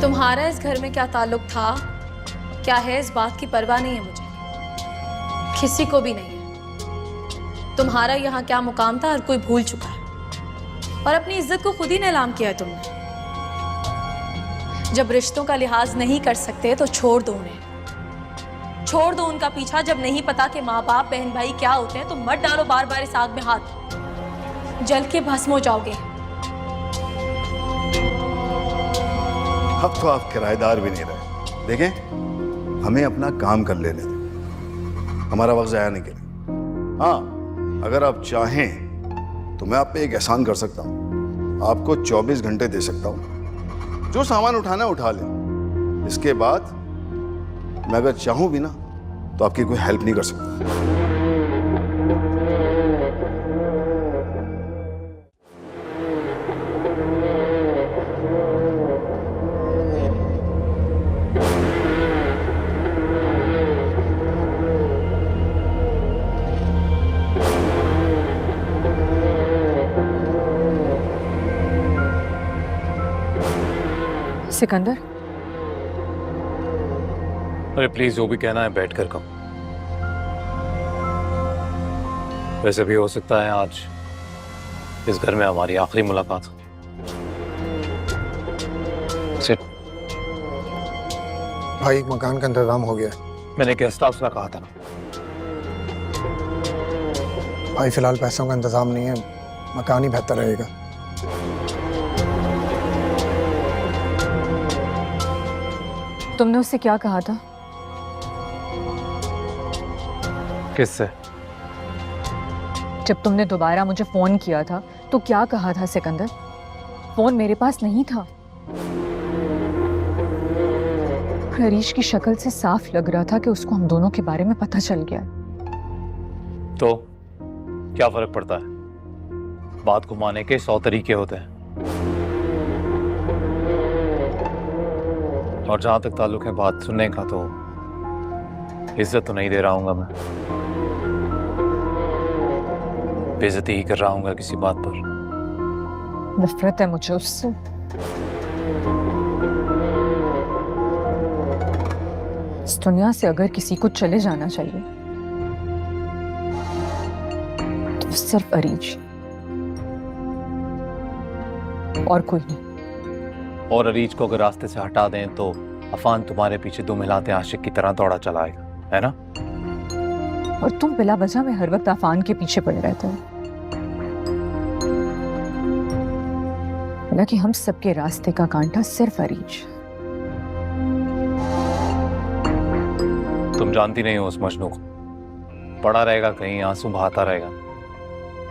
तुम्हारा इस घर में क्या ताल्लुक था, क्या है, इस बात की परवाह नहीं है मुझे, किसी को भी नहीं है। तुम्हारा यहाँ क्या मुकाम था हर कोई भूल चुका है, और अपनी इज्जत को खुद ही नीलाम किया है तुमने। जब रिश्तों का लिहाज नहीं कर सकते तो छोड़ दो उन्हें, छोड़ दो उनका पीछा। जब नहीं पता कि माँ बाप बहन भाई क्या होते हैं तो मत डालो बार बार इस आग में हाथ, जल के भस्म हो जाओगे। अब तो आप किराएदार भी नहीं रहे। देखें, हमें अपना काम कर लेने दें, हमारा वक्त जाया नहीं करें। हाँ, अगर आप चाहें तो मैं आप पे एक एहसान कर सकता हूँ, आपको 24 घंटे दे सकता हूँ, जो सामान उठाना है उठा लें। इसके बाद मैं अगर चाहूँ भी ना तो आपकी कोई हेल्प नहीं कर सकता। सिकंदर, अरे प्लीज, जो भी कहना है बैठ कर कहो। वैसे भी हो सकता है आज इस घर में हमारी आखिरी मुलाकात हो। सिट। भाई, मकान का इंतजाम हो गया। मैंने गेस्ट हाउस का कहा था ना। भाई, फिलहाल पैसों का इंतजाम नहीं है, मकान ही बेहतर रहेगा। तुमने उससे क्या कहा था? किससे? जब तुमने दोबारा मुझे फोन किया था तो क्या कहा था सिकंदर? फोन मेरे पास नहीं था। हरीश की शक्ल से साफ लग रहा था कि उसको हम दोनों के बारे में पता चल गया। तो क्या फर्क पड़ता है? बात घुमाने के 100 तरीके होते हैं। और जहां तक ताल्लुक है बात सुनने का, तो इज्जत तो नहीं दे रहा हूंगा मैं, बेइज्जती ही कर रहा हूंगा किसी बात पर। नफरत है मुझे उससे। इस दुनिया से अगर किसी को चले जाना चाहिए तो सिर्फ अरीज, और कोई नहीं। और अरीज को अगर रास्ते से हटा दें तो अफान तुम्हारे पीछे दुम हिलाते आशिक की तरह दौड़ा चला आएगा, है ना? और तुम बिला वजह में हर वक्त अफान के पीछे पड़े रहते हो। हालांकि हम सबके रास्ते का कांटा सिर्फ अरीज। तुम जानती नहीं हो उस मजनू को, पड़ा रहेगा कहीं, आंसू बहाता रहेगा,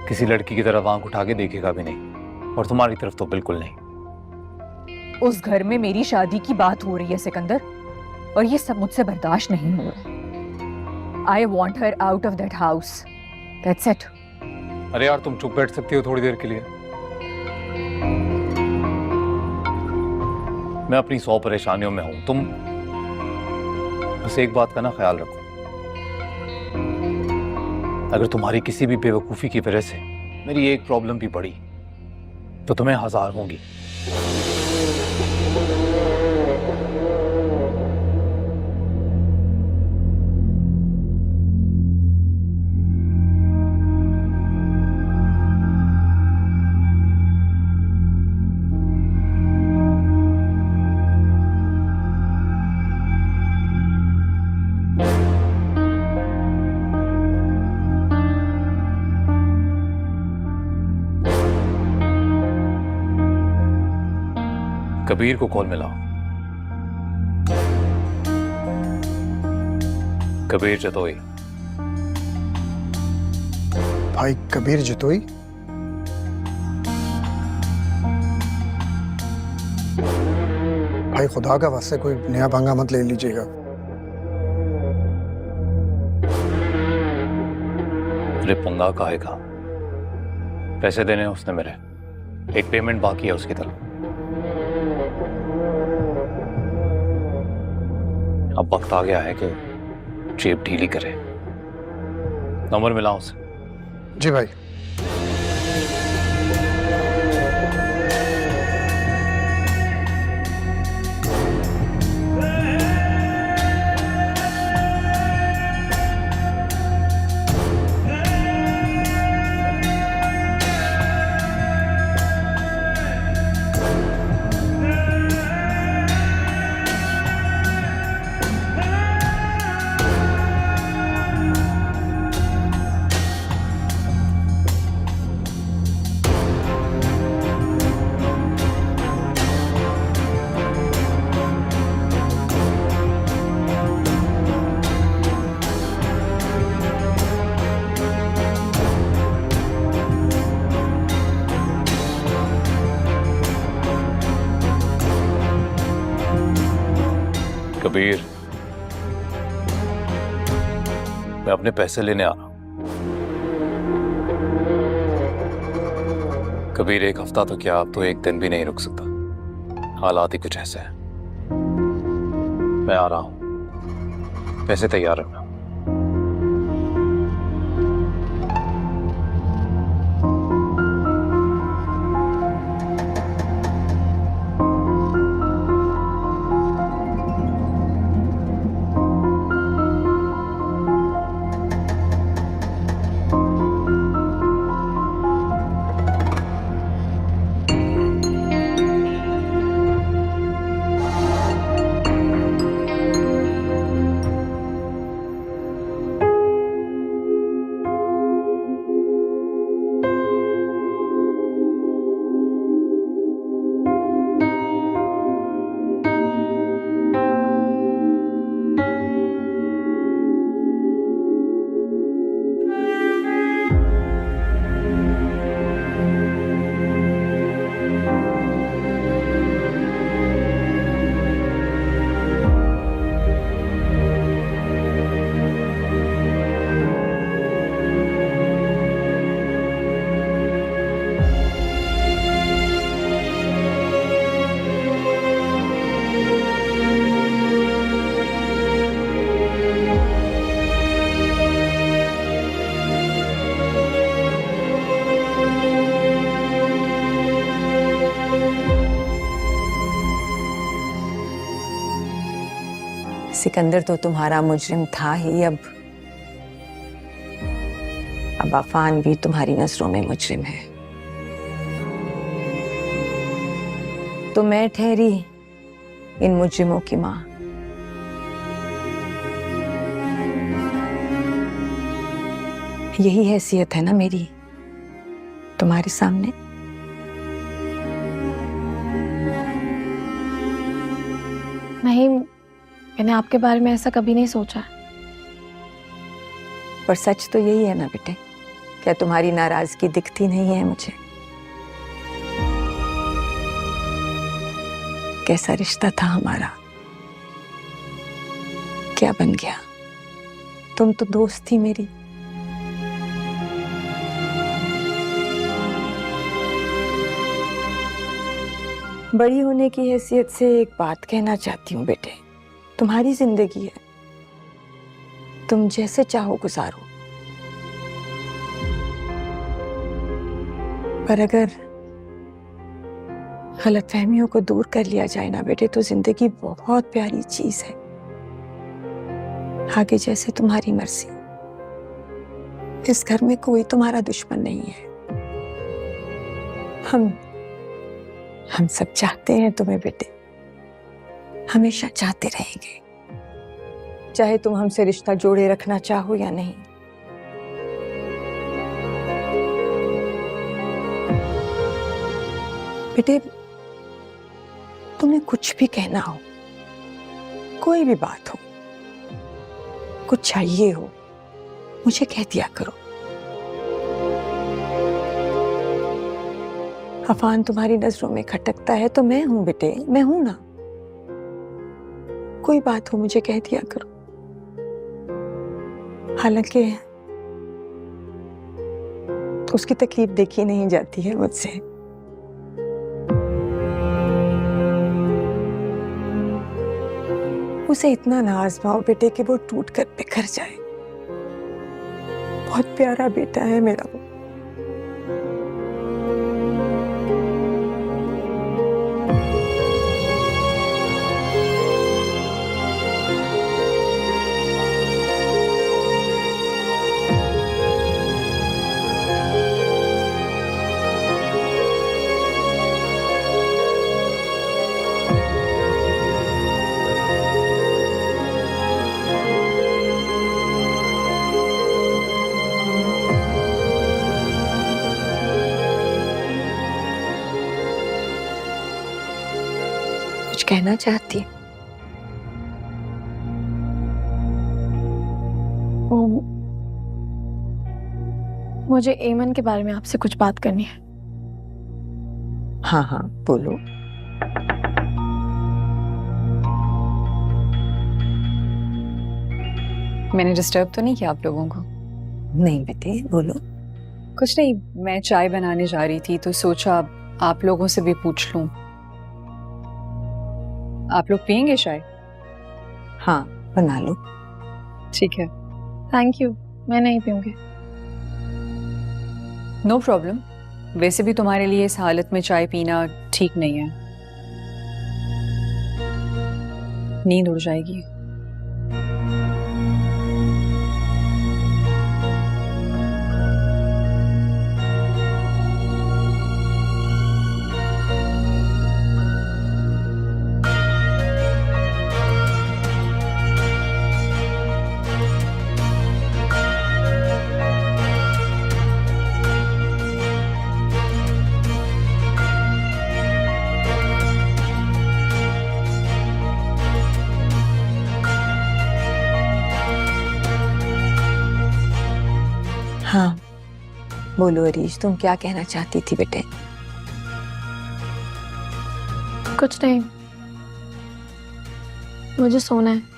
किसी लड़की की तरफ आंख उठा के देखेगा भी नहीं, और तुम्हारी तरफ तो बिल्कुल नहीं। उस घर में मेरी शादी की बात हो रही है सिकंदर, और ये सब मुझसे बर्दाश्त नहीं हो रहा। I want her out of that house, that's it. अरे यार, तुम चुप बैठ सकती हो थोड़ी देर के लिए? मैं अपनी 100 परेशानियों में हूं, तुम बस एक बात का ना ख्याल रखो, अगर तुम्हारी किसी भी बेवकूफी की वजह से मेरी एक प्रॉब्लम भी बढ़ी तो तुम्हें 1000 होंगी। कबीर को कॉल मिलाओ। कबीर जतोई। भाई, कबीर जतोई? भाई, खुदा का वास्ते कोई नया पंगा मत ले लीजिएगा। अरे पंगा काहे का? पैसे देने हैं उसने मेरे, एक पेमेंट बाकी है उसकी तरफ। अब वक्त आ गया है कि जेब ढीली करे। नंबर मिलाओ उसे। जी भाई। कबीर, मैं अपने पैसे लेने आ रहा हूं। कबीर, एक हफ्ता तो क्या, अब तो एक दिन भी नहीं रुक सकता। हालात ही कुछ ऐसे हैं। मैं आ रहा हूं, पैसे तैयार रखना। सिकंदर तो तुम्हारा मुजरिम था ही, अब अफान भी तुम्हारी नजरों में मुजरिम है। तो मैं ठहरी इन मुजरिमों की मां। यही हैसियत है ना मेरी तुम्हारे सामने। नहीं, मैंने आपके बारे में ऐसा कभी नहीं सोचा। पर सच तो यही है ना बेटे, क्या तुम्हारी नाराजगी दिखती नहीं है मुझे? कैसा रिश्ता था हमारा, क्या बन गया? तुम तो दोस्त थी मेरी। बड़ी होने की हैसियत से एक बात कहना चाहती हूँ बेटे, तुम्हारी जिंदगी है, तुम जैसे चाहो गुजारो, पर अगर गलतफहमियों को दूर कर लिया जाए ना बेटे, तो जिंदगी बहुत प्यारी चीज है। आगे जैसे तुम्हारी मर्जी। इस घर में कोई तुम्हारा दुश्मन नहीं है। हम सब चाहते हैं तुम्हें बेटे, हमेशा चाहते रहेंगे, चाहे तुम हमसे रिश्ता जोड़े रखना चाहो या नहीं। बेटे, तुम्हें कुछ भी कहना हो, कोई भी बात हो, कुछ चाहिए हो, मुझे कह दिया करो। अफान तुम्हारी नजरों में खटकता है तो मैं हूं बेटे, मैं हूं ना। कोई बात हो मुझे कह दिया करो। हालांकि तो उसकी तकलीफ देखी नहीं जाती है मुझसे। उसे इतना ना आजमाओ बेटे कि वो टूट कर बिखर जाए। बहुत प्यारा बेटा है मेरा वो। कुछ कहना चाहती है? मुझे एमन के बारे में आपसे कुछ बात करनी है। हाँ हाँ बोलो। मैंने डिस्टर्ब तो नहीं किया आप लोगों को? नहीं बेटे, बोलो। कुछ नहीं, मैं चाय बनाने जा रही थी तो सोचा आप लोगों से भी पूछ लूं। आप लोग पियेंगे चाय? हाँ, बना लो। ठीक है। थैंक यू, मैं नहीं पीऊंगी। No problem. वैसे भी तुम्हारे लिए इस हालत में चाय पीना ठीक नहीं है, नींद उड़ जाएगी। हाँ, बोलो अरीज, तुम क्या कहना चाहती थी बेटे? कुछ नहीं, मुझे सोना है।